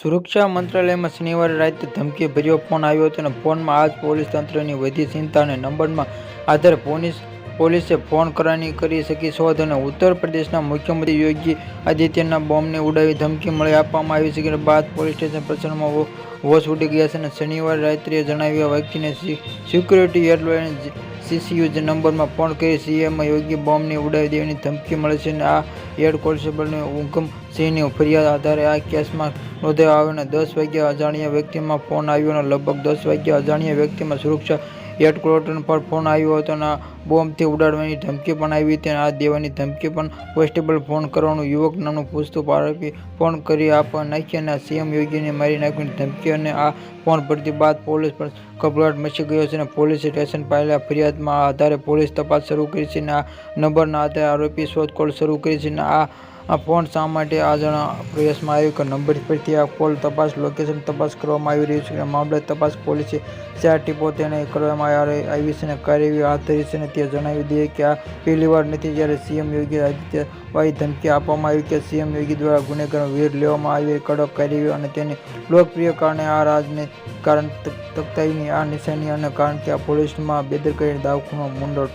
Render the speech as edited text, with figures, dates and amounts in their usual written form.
સુરક્ષા મંત્રાલયમાં શનિવારે રાતે ધમકીભર્યો ફોન આવ્યો હતો અને ફોનમાં આ જ પોલીસ તંત્રની વધી ચિંતા અને નંબરના આધારે પોલીસે ફોન કરી શકી શોધ અને ઉત્તર પ્રદેશના મુખ્યમંત્રી યોગી આદિત્યનાથ બોમ્બને ઉડાવી ધમકી મળી આપવામાં આવી છે. બાદ પોલીસ સ્ટેશન પ્રશાસનમાં હોશ ઉડી ગયા છે અને શનિવારે રાત્રે જણાવ્યા વ્યક્તિને સિક્યુરિટી હેલ્પલાઇન CCUJ નંબરમાં ફોન કરી CM યોગી બોમ્બને ઉડાવી દેવાની ધમકી મળે છે. આ હેડ કોન્સ્ટેબલ ઉગમ સિંહની ફરિયાદ આધારે આ કેસમાં નોંધાયો આવ્યો અને 10 વાગ્યે અજાણ્યા વ્યક્તિમાં ફોન આવ્યો અને લગભગ 10 વાગ્યે અજાણ્યા વ્યક્તિમાં સુરક્ષા હેડક્વાર્ટર પર ફોન આવ્યો હતો અને બોમ્બથી ઉડાડવાની ધમકી પણ આવી હતી. આ દેવાની ધમકી પણ કોન્સ્ટેબલ ફોન કરવાનું યુવક નામનું પૂછતું આરોપી ફોન કરી આપવા નાખી અને CM યોગીને મારી નાખવાની ધમકી અને આ ફોન પરથી બાદ પોલીસ પર કબલાટ મચી ગયો છે અને પોલીસે સ્ટેશન પાયેલા ફરિયાદમાં આધારે પોલીસ તપાસ શરૂ કરી છે અને આ નંબરના આધારે આરોપી શોધખોળ શરૂ કરી છે. આ ફોન શા માટે અજાણ્યા પ્રયાસમાં આવ્યો કે નંબર પરથી આ કોલ તપાસ લોકેશન તપાસ કરવામાં આવી રહ્યું છે અને મામલે તપાસ પોલીસે 4 ટીપો તેને કરવામાં આવી છે અને કાર્યવાહી હાથ ધરી છે. તે જણાવી દઈએ કે આ પહેલીવાર નથી જ્યારે CM યોગી આદિત્યભાઈ ધમકી આપવામાં આવી કે CM યોગી દ્વારા ગુનેગારો વિરુદ્ધ લેવામાં આવી કડક કાર્યવાહી અને તેની લોકપ્રિય કારણે આ રાજકારણની તખ્તાની આ નિશાની અને કારણ કે આ પોલીસમાં બેદરકારી દાવખનો મંડળ